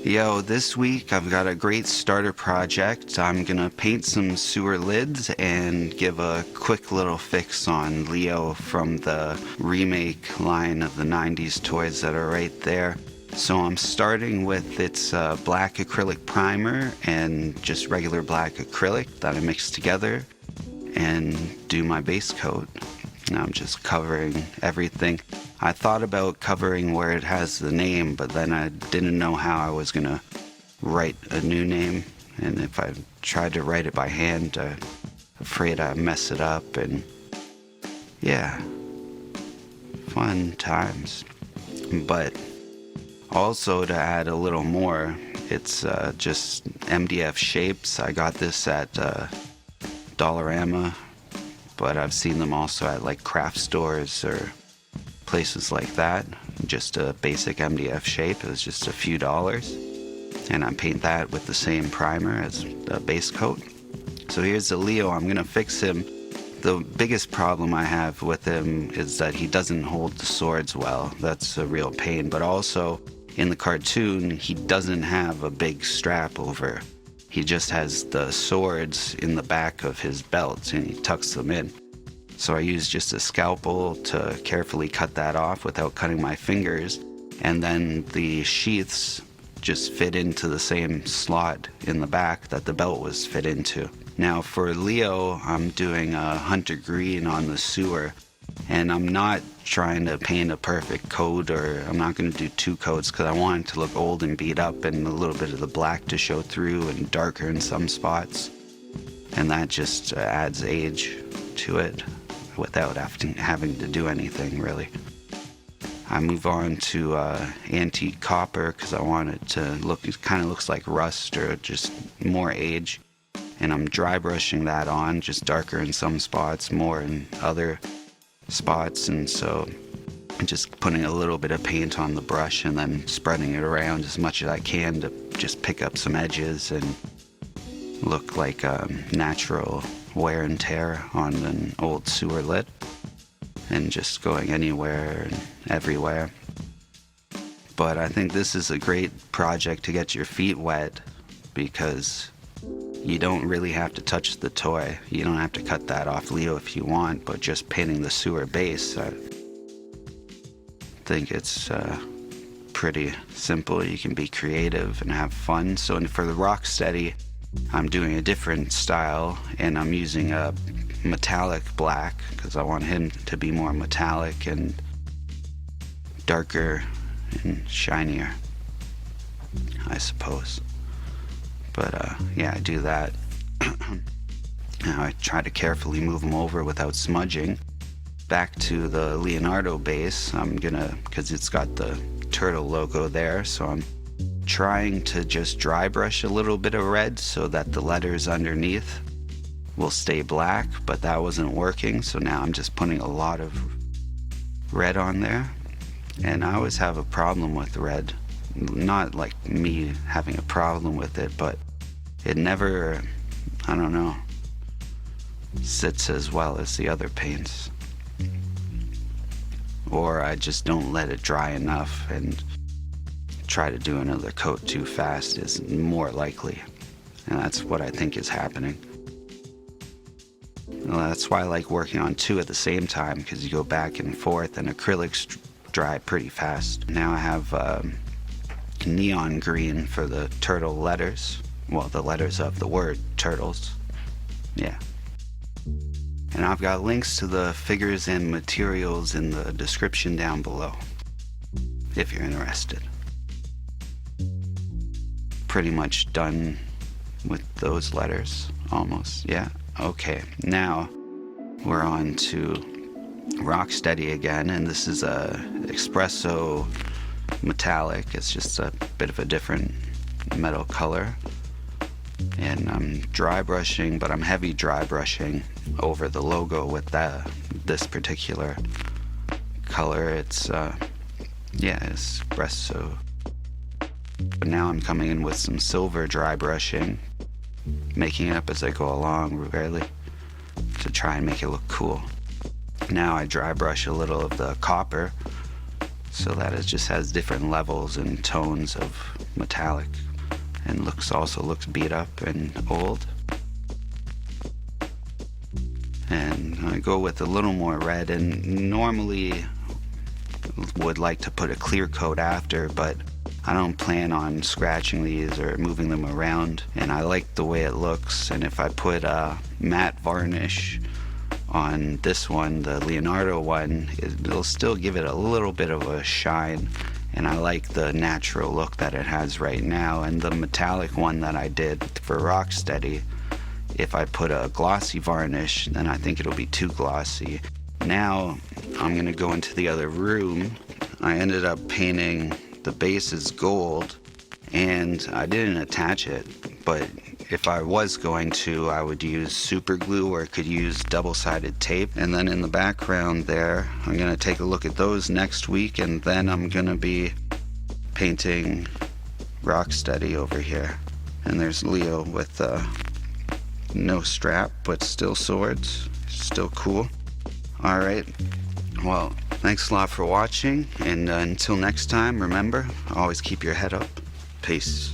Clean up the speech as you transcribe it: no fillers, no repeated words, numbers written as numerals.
Yo, this week I've got a great starter project. I'm gonna paint some sewer lids and give a quick little fix on Leo from the remake line of the 90s toys that are right there. So I'm starting with its black acrylic primer and just regular black acrylic that I mix together and do my base coat. Now I'm just covering everything. I thought about covering where it has the name, but then I didn't know how I was gonna write a new name, and if I tried to write it by hand, I'm afraid I'd mess it up, and yeah, fun times. But also, to add a little more, it's just MDF shapes. I got this at Dollarama, but I've seen them also at like craft stores or places like that. Just a basic MDF shape. It was just a few dollars, and I paint that with the same primer as the base coat. So here's the Leo. I'm gonna fix him. The biggest problem I have with him is that he doesn't hold the swords well. That's a real pain. But also in the cartoon, he doesn't have a big strap over. He just has the swords in the back of his belt, and he tucks them in. So I use just a scalpel to carefully cut that off without cutting my fingers, and then the sheaths just fit into the same slot in the back that the belt was fit into. Now for Leo, I'm doing a hunter green on the sewer, and I'm not trying to paint a perfect coat, or I'm not going to do two coats because I want it to look old and beat up and a little bit of the black to show through and darker in some spots, and that just adds age to it without having to do anything really. I move on to antique copper because I want it to look, it kind of looks like rust or just more age, and I'm dry brushing that on, just darker in some spots, more in other spots, and so I'm just putting a little bit of paint on the brush and then spreading it around as much as I can to just pick up some edges and look like natural wear and tear on an old sewer lid, and just going anywhere and everywhere. But I think this is a great project to get your feet wet because you don't really have to touch the toy. You don't have to cut that off Leo if you want, but just painting the sewer base, I think it's pretty simple. You can be creative and have fun. So for the Rocksteady, I'm doing a different style, and I'm using a metallic black because I want him to be more metallic and darker and shinier, I suppose. But yeah, I do that. Now I try to carefully move them over without smudging. Back to the Leonardo base, I'm gonna, because it's got the turtle logo there, so I'm trying to just dry brush a little bit of red so that the letters underneath will stay black, but that wasn't working, so now I'm just putting a lot of red on there. And I always have a problem with red. Not like me having a problem with it, but it never, I don't know, sits as well as the other paints. Or I just don't let it dry enough and try to do another coat too fast is more likely. And that's what I think is happening. Well, that's why I like working on two at the same time, because you go back and forth, and acrylics dry pretty fast. Now I have neon green for the turtle letters. Well, the letters of the word turtles. Yeah. And I've got links to the figures and materials in the description down below, if you're interested. Pretty much done with those letters, almost, yeah. Okay, now we're on to Rocksteady again, and this is a espresso metallic. It's just a bit of a different metal color, and I'm dry brushing, but I'm heavy dry brushing over the logo with this particular color. It's yeah, espresso. But now I'm coming in with some silver dry brushing, making it up as I go along, really, to try and make it look cool. Now I dry brush a little of the copper so that it just has different levels and tones of metallic, and also looks beat up and old. And I go with a little more red, and normally would like to put a clear coat after, but I don't plan on scratching these or moving them around, and I like the way it looks. And if I put a matte varnish on this one, the Leonardo one, it'll still give it a little bit of a shine, and I like the natural look that it has right now. And the metallic one that I did for Rocksteady, if I put a glossy varnish, then I think it'll be too glossy. Now I'm gonna go into the other room. I ended up painting the bases gold, and I didn't attach it, but if I was going to, I would use super glue, or could use double-sided tape. And then in the background there, I'm gonna take a look at those next week, and then I'm gonna be painting Rocksteady over here. And there's Leo with no strap, but still swords. Still cool. Alright, well, thanks a lot for watching, and until next time, remember, always keep your head up. Peace.